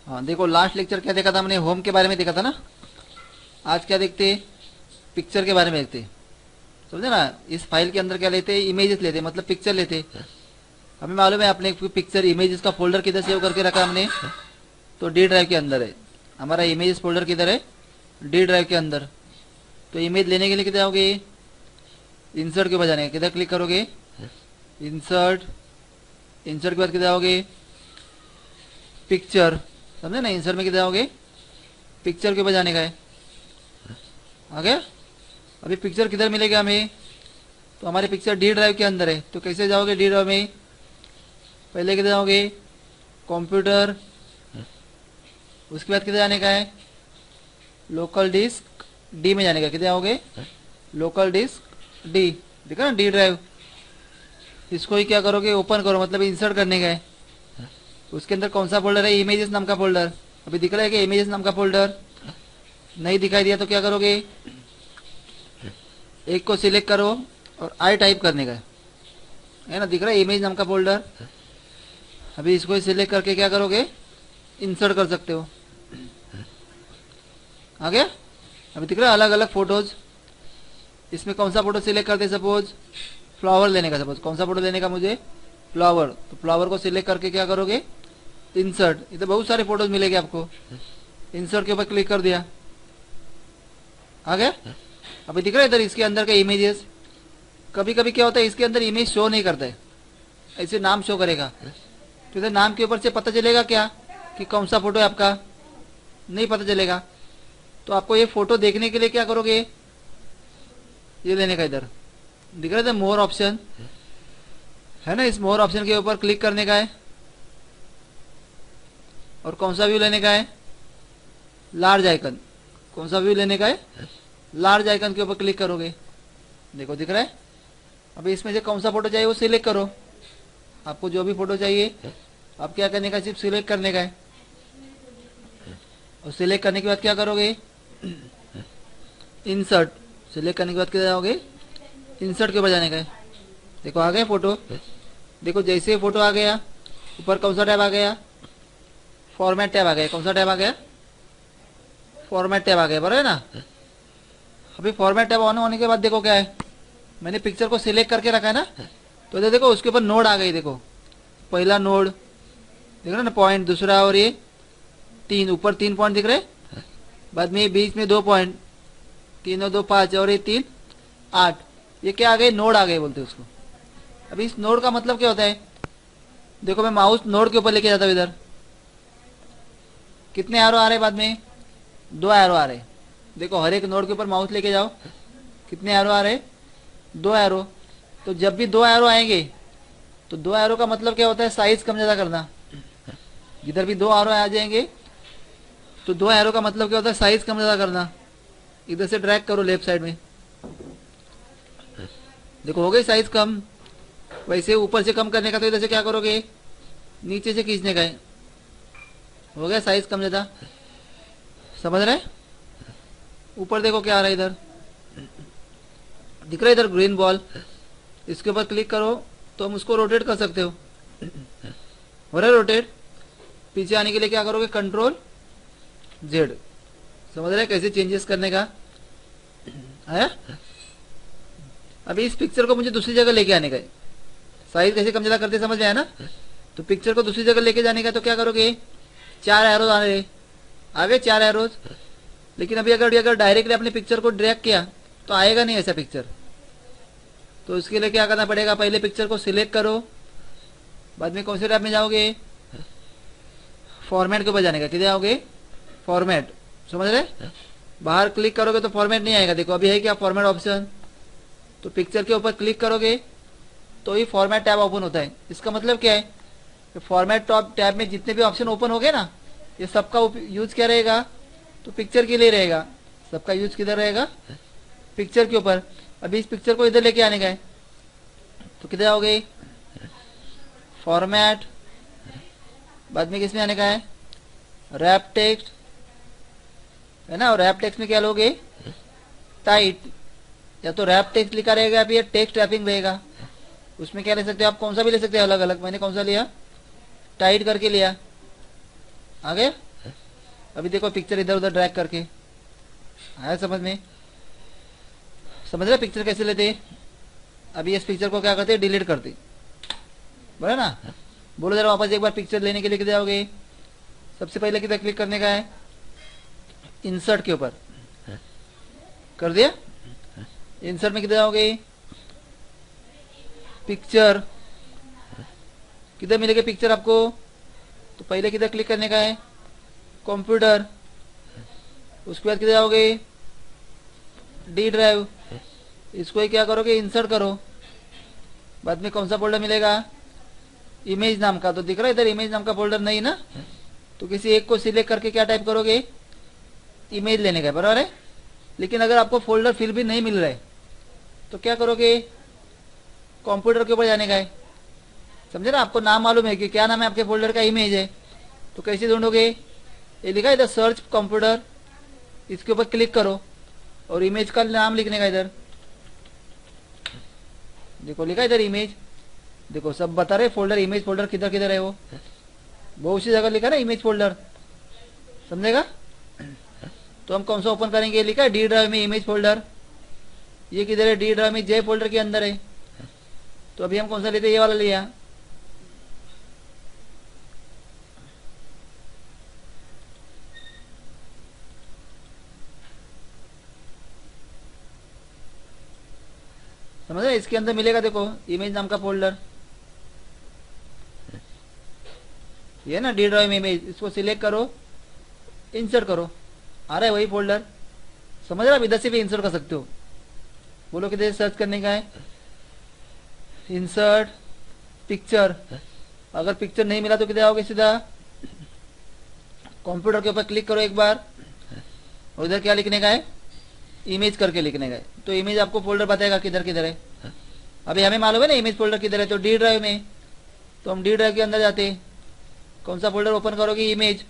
हाँ देखो, last lecture क्या देखा था हमने, होम के बारे में देखा था ना। आज क्या देखते, पिक्चर के बारे में देखते। समझे ना, इस फाइल के अंदर क्या लेते, इमेजेस लेते, मतलब पिक्चर लेते। हमें मालूम है अपने पिक्चर इमेजेस का फोल्डर किधर सेव करके रखा हमने, तो डी ड्राइव के अंदर है। हमारा इमेजेस फोल्डर किधर है, डी ड्राइव के अंदर। तो इमेज लेने के लिए किधर आओगे, इंसर्ट के ऊपर जाने, किधर क्लिक करोगे, इंसर्ट। इंसर्ट के बाद किधर आओगे, पिक्चर। समझे ना, इंसर्ट में किधर आओगे, पिक्चर के ऊपर जाने का है। आ गया। अभी पिक्चर किधर मिलेगा हमें, तो हमारे पिक्चर डी ड्राइव के अंदर है। तो कैसे जाओगे डी ड्राइव में, पहले किधर जाओगे, कंप्यूटर, उसके बाद किधर जाने का है, लोकल डिस्क डी में जाने का। किधर आओगे, लोकल डिस्क डी, देखा ना डी ड्राइव। इसको ही क्या करोगे, ओपन करो, मतलब इंसर्ट करने का है। उसके अंदर कौन सा फोल्डर है, इमेजेस नाम का फोल्डर। अभी दिख रहा है कि इमेजेस नाम का फोल्डर, नहीं दिखाई दिया तो क्या करोगे, एक को सिलेक्ट करो और आई टाइप करने का है ना, दिख रहा है इमेज नाम का फोल्डर। अभी इसको सिलेक्ट करके क्या करोगे, इंसर्ट कर सकते हो। आ गया। अभी दिख रहा है अलग अलग फोटोज। इसमें कौन सा फोटो सिलेक्ट करते, सपोज फ्लावर लेने का। सपोज कौन सा फोटो लेने का मुझे, फ्लावर। तो फ्लावर को सिलेक्ट करके क्या करोगे, इंसर्ट। इधर बहुत सारे फोटोज मिलेंगे आपको, इंसर्ट के ऊपर क्लिक कर दिया। आ गया। अभी दिख रहा है इधर इसके अंदर के इमेजेस। कभी कभी क्या होता है, इसके अंदर इमेज शो नहीं करता है, ऐसे नाम शो करेगा। तो इधर नाम के ऊपर से पता चलेगा क्या कि कौन सा फोटो है आपका, नहीं पता चलेगा। तो आपको ये फोटो देखने के लिए क्या करोगे, ये लेने का, इधर दिख रहा है मोर ऑप्शन है ना, इस मोर ऑप्शन के ऊपर क्लिक करने का है। और कौन सा व्यू लेने का है, लार्ज आइकन। कौन सा व्यू लेने का है, लार्ज आइकन के ऊपर क्लिक करोगे, देखो दिख रहा है। अभी इसमें से कौन सा फोटो चाहिए वो सिलेक्ट करो, आपको जो भी फोटो चाहिए। अब क्या करने का, सिर्फ सिलेक्ट करने का है। और सिलेक्ट करने के बाद क्या करोगे, इंसर्ट। सिलेक्ट करने के बाद क्या जाओगे, इंसर्ट के ऊपर जाने का है। देखो आ गया फोटो। देखो जैसे फोटो आ गया, ऊपर कौन सा टैब आ गया, फॉर्मेट टैब आ गया। कौन सा टैब आ गया, फॉर्मेट टैब आ गया, बराबर है ना। अभी फॉर्मेट टैब ऑन होने के बाद देखो क्या है, मैंने पिक्चर को सिलेक्ट करके रखा है ना, तो इधर देखो उसके ऊपर नोड आ गई। देखो पहला नोड देख रहे ना, पॉइंट, दूसरा, और ये तीन, ऊपर 3 पॉइंट दिख रहे, बाद में बीच में 2 पॉइंट, 3 और 2 5, और ये 3 8। ये क्या आ गए, नोड आ गए बोलते हैं उसको। अभी इस नोड का मतलब क्या होता है, देखो मैं माउस नोड के ऊपर लेके जाता हूँ, इधर कितने एरो आ रहे, बाद में 2 एरो आ रहे। देखो हर एक नोड के ऊपर माउस लेके जाओ, कितने एरो आ रहे, 2 एरो। तो जब भी 2 एरो आएंगे, तो 2 एरो का मतलब क्या होता है, साइज कम ज्यादा करना। जिधर भी 2 एरो आ जाएंगे, तो 2 एरो का मतलब क्या होता है, साइज कम ज्यादा करना। इधर से ड्रैग करो लेफ्ट साइड में, देखो हो गई साइज कम। वैसे ऊपर से कम करने का, तो इधर से क्या करोगे, नीचे से खींचने का है, हो गया साइज कम ज्यादा। समझ रहे, ऊपर देखो क्या आ रहा है, इधर दिख रहा है, इधर ग्रीन बॉल। इसके ऊपर क्लिक करो तो हम उसको रोटेट कर सकते हो रहा है रोटेट। पीछे आने के लिए क्या करोगे, कंट्रोल जेड। समझ रहे कैसे चेंजेस करने का है। अभी इस पिक्चर को मुझे दूसरी जगह लेके आने का है, साइज कैसे कम ज्यादा करते समझ में आया ना। तो पिक्चर को दूसरी जगह लेके जाने का, तो क्या करोगे, 4 एरोज आगे 4 एरोज। लेकिन अभी अगर डायरेक्टली अपने पिक्चर को ड्रैग किया तो आएगा नहीं ऐसा पिक्चर। तो इसके लिए क्या करना पड़ेगा, पहले पिक्चर को सिलेक्ट करो, बाद में कौन से टैब में जाओगे, फॉर्मेट के ऊपर जाने का। किधर आओगे, फॉर्मेट। समझ रहे, बाहर क्लिक करोगे तो फॉर्मेट नहीं आएगा। देखो अभी है क्या, फॉर्मेट ऑप्शन। तो पिक्चर के ऊपर क्लिक करोगे तो ही फॉर्मेट टैब ओपन होता है। इसका मतलब क्या है, फॉर्मेट टैब में जितने भी ऑप्शन ओपन हो गए ना, ये सबका यूज क्या रहेगा, तो पिक्चर के लिए रहेगा। सबका यूज किधर रहेगा, पिक्चर के ऊपर। अभी इस पिक्चर को इधर लेके आने का है, तो किधर आओगे, फॉर्मेट, बाद में किसमें आने का है, रैप टेक्स्ट है ना। और रैप टेक्स्ट में क्या लोगे, टाइट, या तो रैप टेक्स्ट लिखा रहेगा या फिर टेक्स्ट रैपिंग रहेगा। उसमें क्या ले सकते हो आप, कौन सा भी ले सकते हो अलग अलग। मैंने कौन सा लिया, टाइट करके लिया। आगे अभी देखो पिक्चर इधर उधर ड्रैग करके आया समझ में? समझ रहे पिक्चर कैसे लेते? अभी इस पिक्चर को क्या करते, डिलीट करते, बोला ना। बोलो जरा वापस एक बार पिक्चर लेने के लिए किधर जाओगे? सबसे पहले किधर क्लिक करने का है? इंसर्ट के ऊपर कर दिया। इंसर्ट में किधर जाओगे? पिक्चर, किधर मिलेगा पिक्चर आपको? तो पहले किधर क्लिक करने का है? कंप्यूटर। उसके बाद किधर जाओगे? D drive. इसको ही क्या करोगे? इंसर्ट करो। बाद में कौन सा फोल्डर मिलेगा? इमेज नाम का। तो दिख रहा है इधर इमेज नाम का फोल्डर नहीं ना, तो किसी एक को सिलेक्ट करके क्या टाइप करोगे? इमेज लेने का, बराबर है। लेकिन अगर आपको फोल्डर फिर भी नहीं मिल रहा है तो क्या करोगे? कंप्यूटर के ऊपर जाने का है, समझे ना। आपको नाम मालूम है कि क्या नाम है आपके फोल्डर का? इमेज है। तो कैसे ढूंढोगे? ये लिखा है इधर सर्च कंप्यूटर, इसके ऊपर क्लिक करो और इमेज का नाम लिखने का। इधर देखो लिखा है इधर इमेज। देखो सब बता रहे फोल्डर, इमेज फोल्डर किधर किधर है वो बहुत सी जगह लिखा ना इमेज फोल्डर, समझेगा। तो हम कौन सा ओपन करेंगे? लिखा है डी ड्राइव में इमेज फोल्डर। ये किधर है? डी ड्राइव में जे फोल्डर के अंदर है। तो अभी हम कौन सा लेते? ये वाला लिया। समझ रहे? इसके अंदर मिलेगा देखो इमेज नाम का फोल्डर, ये ना डी ड्राइव में इमेज। इसको सिलेक्ट करो, इंसर्ट करो, आ रहा है वही फोल्डर। समझ रहे? आप इधर से भी इंसर्ट कर सकते हो। बोलो किधर सर्च करने का है? Insert picture. अगर पिक्चर नहीं मिला तो किधर आओगे? सीधा कंप्यूटर के ऊपर क्लिक करो एक बार, और इधर क्या लिखने का है? इमेज करके लिखने का है। तो इमेज आपको फोल्डर बताएगा किधर किधर है। अभी हमें मालूम है ना इमेज फोल्डर किधर है, तो डी ड्राइव में। तो हम डी ड्राइव के अंदर जाते हैं। कौन सा फोल्डर ओपन करोगे? इमेज।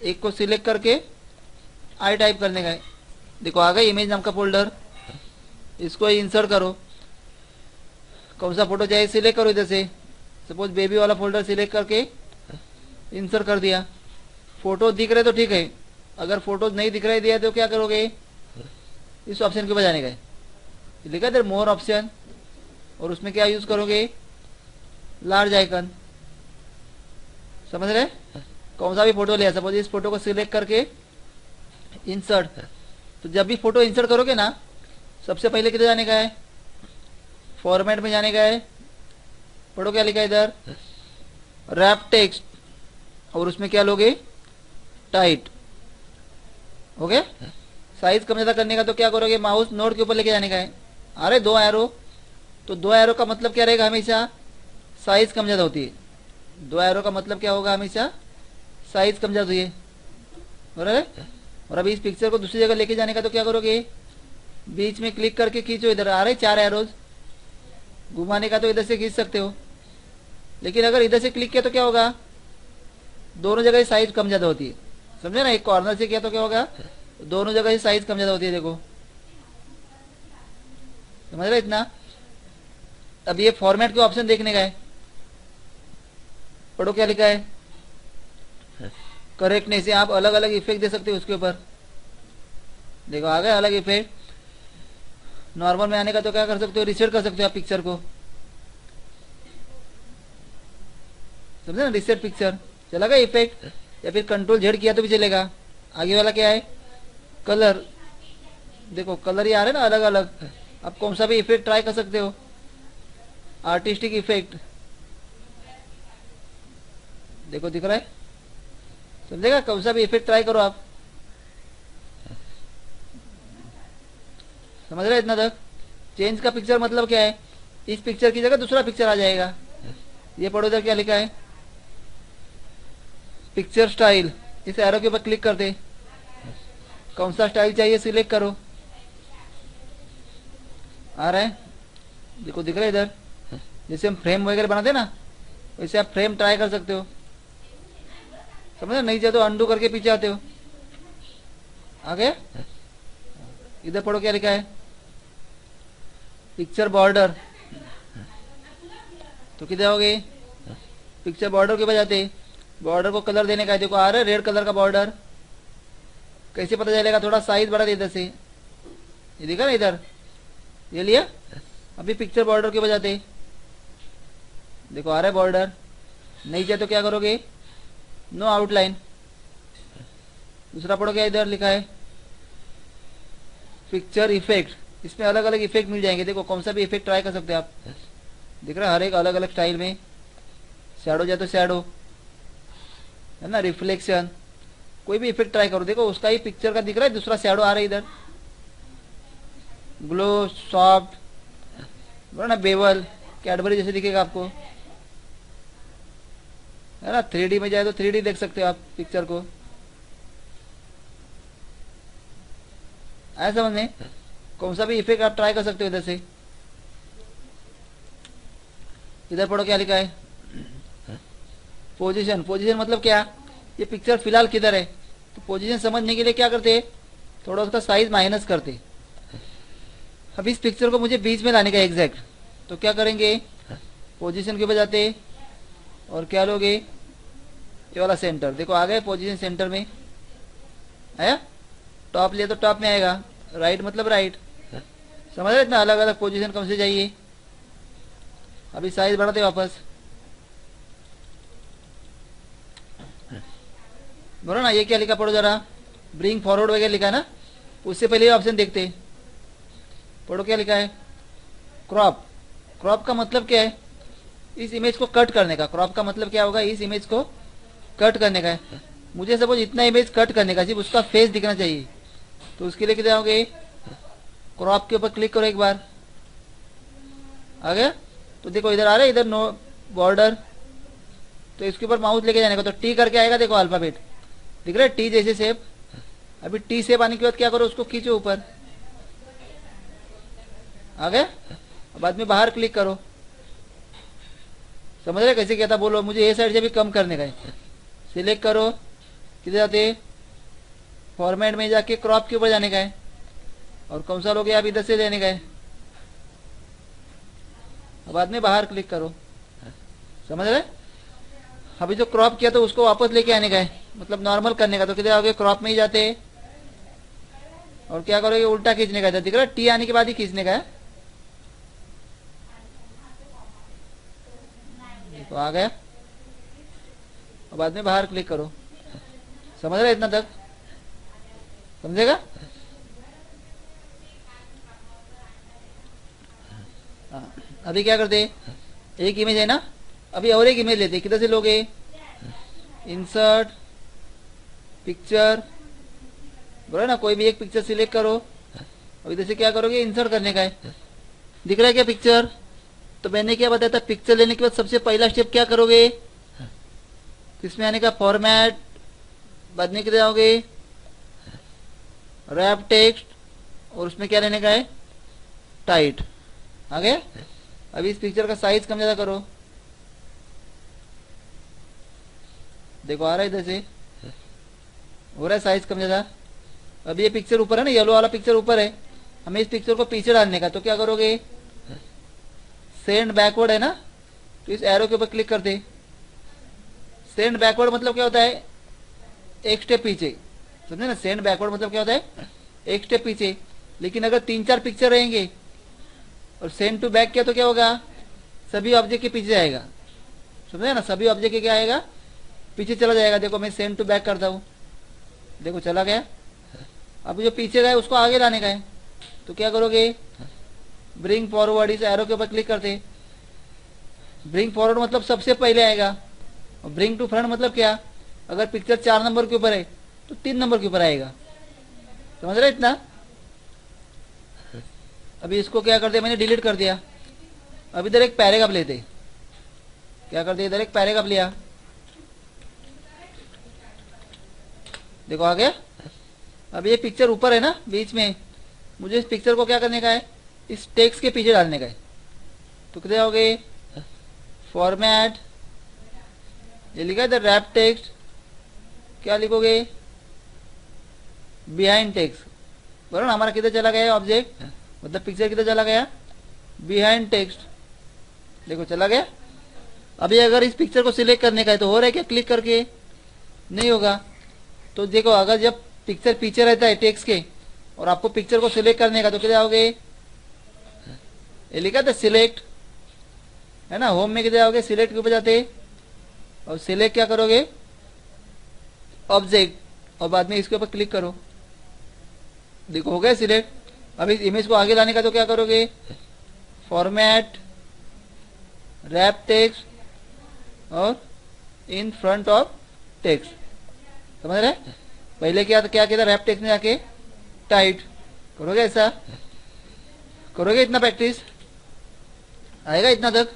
एक को सिलेक्ट करके आई टाइप करने का है। देखो आ गया इमेज नाम का फोल्डर। इसको इंसर्ट करो। कौन सा फोटो चाहिए सिलेक्ट करो इधर से। सपोज बेबी वाला फोल्डर सिलेक्ट करके इंसर्ट कर दिया। फोटो दिख रहे तो ठीक है, अगर फोटोज नहीं दिख रहे दिया तो क्या करोगे? इस ऑप्शन के ऊपर जाने का है, लिखा इधर मोर ऑप्शन, और उसमें क्या यूज करोगे? Large icon. समझ रहे? कौन सा भी फोटो लिया, सपोज इस फोटो को सिलेक्ट करके इंसर्ट। तो जब भी फोटो इंसर्ट करोगे ना, सबसे पहले किधर जाने का है? फॉर्मेट में जाने का है। पढ़ो क्या लिखा है इधर? रैप टेक्स्ट, और उसमें क्या लोगे? टाइट। ओके। साइज कम ज्यादा करने का तो क्या करोगे? माउस नोड के ऊपर लेके जाने का है। अरे दो एरो, तो दो एरो का मतलब क्या रहेगा? हमेशा साइज कम ज्यादा होती है। दो एरो का मतलब क्या होगा? हमेशा साइज कम ज्यादा होती है, बराबर। और अभी इस पिक्चर को दूसरी जगह लेके जाने का तो क्या करोगे? बीच में क्लिक करके खींचो। इधर आ रहे 4 एरोज, घुमाने का तो इधर से खींच सकते हो। लेकिन अगर इधर से क्लिक किया तो क्या होगा? दोनों जगह साइज कम ज्यादा होती है, समझे ना। एक कॉर्नर से किया तो क्या होगा? दोनों जगह से साइज कम ज्यादा होती है। देखो समझ रहे इतना? अब ये फॉर्मेट के ऑप्शन देखने का है। पढ़ो क्या लिखा है? करेक्टनेस से आप अलग अलग इफेक्ट दे सकते हो उसके ऊपर। देखो आ गया अलग इफेक्ट। नॉर्मल में आने का तो क्या कर सकते हो? रिसेट कर सकते हो आप पिक्चर को, समझे ना। रिसेट पिक्चर चला गया इफेक्ट, या फिर कंट्रोल जेड किया तो भी चलेगा। आगे वाला क्या है? कलर। देखो कलर ही आ रहे ना अलग अलग, आप कौन सा भी इफेक्ट ट्राई कर सकते हो। आर्टिस्टिक इफेक्ट, देखो दिख रहा है, समझेगा। कौन सा भी इफेक्ट ट्राई करो आप, समझ रहे इतना तक? चेंज का पिक्चर मतलब क्या है? इस पिक्चर की जगह दूसरा पिक्चर आ जाएगा। ये पढ़ो इधर क्या लिखा है? Picture style. इस एरो के ऊपर क्लिक कर दे, कौन सा स्टाइल चाहिए सिलेक्ट करो। आ रहा है? देखो दिख रहा है इधर। जैसे हम फ्रेम वगैरह बनाते हैं ना, वैसे आप फ्रेम ट्राई कर सकते हो, समझे। नहीं चाहे तो अंडू करके पीछे आते हो। आ गया? इधर पढ़ो क्या लिखा है? Picture border. तो किधर आओगे? पिक्चर बॉर्डर के ऊपर जाते, बॉर्डर को कलर देने का है। देखो आ रहा है रेड कलर का बॉर्डर, कैसे पता चलेगा? थोड़ा साइज बढ़ा दे इधर से, ये देखा ना इधर, ये लिया। अभी पिक्चर बॉर्डर के बजाते, देखो आ रहा है बॉर्डर, नहीं चाहिए तो क्या करोगे? No outline. दूसरा पढ़ो, क्या इधर लिखा है? Picture effect. इसमें अलग अलग इफेक्ट मिल जाएंगे, देखो कौन सा भी इफेक्ट ट्राई कर सकते हैं आप। दिख रहा है हर एक अलग अलग स्टाइल में। शैडो जाए तो शैडो, है ना, रिफ्लेक्शन, कोई भी इफेक्ट ट्राई करो। देखो उसका ही पिक्चर का दिख रहा है, दूसरा शैडो आ रहा है इधर। ग्लो, सॉफ्ट, बोलो ना बेवल, कैडबरी जैसे दिखेगा आपको, है ना। 3D में जाए तो 3D देख सकते हो आप पिक्चर को, आया समझ में? कौन सा भी इफेक्ट आप ट्राई कर सकते हो इधर से। इधर पढ़ो क्या लिखा है? पोजीशन। पोजीशन मतलब क्या? ये पिक्चर फिलहाल किधर है, तो पोजीशन समझने के लिए क्या करते, थोड़ा उसका साइज माइनस करते। अब इस पिक्चर को मुझे बीच में लाने का एग्जैक्ट, तो क्या करेंगे? पोजीशन के बजाते, और क्या लोगे? ये वाला सेंटर। देखो आ गए पोजीशन सेंटर में, आया। टॉप लिया तो टॉप में आएगा, राइट मतलब राइट। समझ रहे? इतना अलग अलग पोजीशन कौन से चाहिए। अभी साइज बढ़ाते वापस, बोलो ना। ये क्या लिखा पढ़ो जरा, ब्रिंग फॉरवर्ड वगैरह लिखा है ना। उससे पहले ऑप्शन देखते, पढ़ो क्या लिखा है? क्रॉप। क्रॉप का मतलब क्या है? इस इमेज को कट करने का। क्रॉप का मतलब क्या होगा? इस इमेज को कट करने का है। मुझे सपोज इतना इमेज कट करने का, सिर्फ उसका फेस दिखना चाहिए, तो उसके लिए किधर आओगे? क्रॉप के ऊपर क्लिक करो एक बार, आ गया। तो देखो इधर आ रहा है, इधर नो बॉर्डर, तो इसके ऊपर माउस लेके जाने का, तो टी करके आएगा। देखो अल्फाबेट दिख रहा है, टी जैसे शेप। अभी टी शेप आने के बाद क्या करो? उसको खींचो ऊपर, आ गया। बाद में बाहर क्लिक करो। समझ रहे कैसे किया था? बोलो मुझे ये साइड से भी कम करने का है। सिलेक्ट करो, किधर जाते? फॉर्मेट में जाके क्रॉप के ऊपर जाने का है, और कौन सा लोगे आप? इधर से लेने का है। बाद में बाहर क्लिक करो, समझ रहे? अभी जो क्रॉप किया तो उसको वापस लेके आने का है, मतलब नॉर्मल करने का। तो किधर आओगे? क्रॉप में ही जाते, और क्या करोगे? उल्टा खींचने का। दिख रहा है, टी आने के बाद ही खींचने का है। तो आ गया, और बाद में बाहर क्लिक करो। समझ रहे? इतना तक समझेगा? अभी क्या करते? एक इमेज है ना, अभी और एक इमेज लेते। किधर से लोगे? इंसर्ट, पिक्चर, बोलो ना। कोई भी एक पिक्चर सिलेक्ट करो। अब इधर से क्या करोगे? इंसर्ट करने का है। दिख रहा है क्या पिक्चर? तो मैंने क्या बताया था? पिक्चर लेने के बाद सबसे पहला स्टेप क्या करोगे? किसमें आने का? फॉर्मेट। बाद में किधर जाओगे? रैप टेक्स्ट, और उसमें क्या लेने का है? टाइट। आ गया। अभी इस पिक्चर का साइज कम ज्यादा करो, देखो आ रहा है इधर से, हो रहा है साइज कम ज्यादा। अभी ये पिक्चर ऊपर है ना, येलो वाला पिक्चर ऊपर है, हमें इस पिक्चर को पीछे डालने का। तो क्या करोगे? सेंड बैकवर्ड है ना, तो इस एरो के ऊपर क्लिक कर दे। सेंड बैकवर्ड मतलब क्या होता है? एक स्टेप पीछे, समझे ना? सेंड बैकवर्ड मतलब क्या होता है? एक स्टेप पीछे। लेकिन अगर 3-4 पिक्चर रहेंगे और सेंड टू बैक किया तो क्या होगा? सभी ऑब्जेक्ट के पीछे जाएगा, समझे ना? सभी ऑब्जेक्ट के क्या आएगा? पीछे चला जाएगा। देखो मैं सेंड टू बैक करता हूँ, देखो चला गया। अब जो पीछे गए उसको आगे लाने का है, तो क्या करोगे? ब्रिंग फॉरवर्ड, इस एरो के ऊपर क्लिक करते। ब्रिंग फॉरवर्ड मतलब सबसे पहले आएगा, और ब्रिंग टू फ्रंट मतलब क्या? अगर पिक्चर 4 नंबर के ऊपर है तो 3 नंबर के ऊपर आएगा। समझ रहे इतना? अभी इसको क्या कर दिया मैंने? डिलीट कर दिया। अब इधर एक पैराग्राफ लेते। क्या कर दिया? इधर एक पैराग्राफ लिया, देखो आ गया। अब ये पिक्चर ऊपर है ना बीच में, मुझे इस पिक्चर को क्या करने का है? इस टेक्स्ट के पीछे डालने का है। तो किधर आओगे? फॉर्मेट, ये लिखा है रैप टेक्स्ट, क्या लिखोगे? Behind text. बोलो ना, हमारा किधर चला गया ऑब्जेक्ट, मतलब पिक्चर किधर चला गया? बिहाइंड टेक्स्ट, देखो चला गया। अभी अगर इस पिक्चर को सिलेक्ट करने का है तो हो रहा है क्या? क्लिक करके नहीं होगा। तो देखो अगर जब पिक्चर पीछे रहता है टेक्स्ट के, और आपको पिक्चर को सिलेक्ट करने का, तो किधर आओगे, ये लिखा था सिलेक्ट, है ना। होम में किधर आओगे, सिलेक्ट के ऊपर जाते, और सिलेक्ट क्या करोगे, ऑब्जेक्ट, और बाद में इसके ऊपर क्लिक करो। देखो हो गया सिलेक्ट। अब इस इमेज को आगे लाने का तो क्या करोगे, फॉर्मेट, रैप टेक्स्ट और इन फ्रंट ऑफ टेक्स्ट, समझ रहे। पहले क्या क्या किया था, रैप टेक्स्ट में जाके टाइट करोगे, ऐसा करोगे, इतना प्रैक्टिस आएगा इतना तक,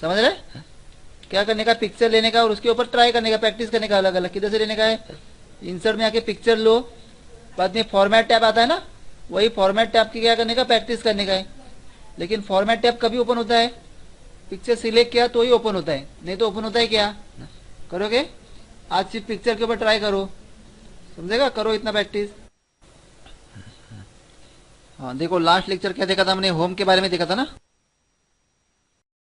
समझ रहे। क्या करने का, पिक्चर लेने का और उसके ऊपर ट्राई करने का, प्रैक्टिस करने का अलग अलग। किधर से लेने का है, इंसर्ट में आके पिक्चर लो, बाद में फॉर्मेट टैब आता है ना, वही फॉर्मेट टैब की क्या करने का, प्रैक्टिस करने का है। लेकिन फॉर्मेट टैब कभी ओपन होता है, पिक्चर सिलेक्ट किया तो ही ओपन होता है, नहीं तो ओपन होता है क्या। करोगे आज सिर्फ पिक्चर के ऊपर ट्राई करो, समझेगा, करो इतना प्रैक्टिस। हाँ देखो लास्ट लेक्चर क्या देखा था हमने, होम के बारे में देखा था ना।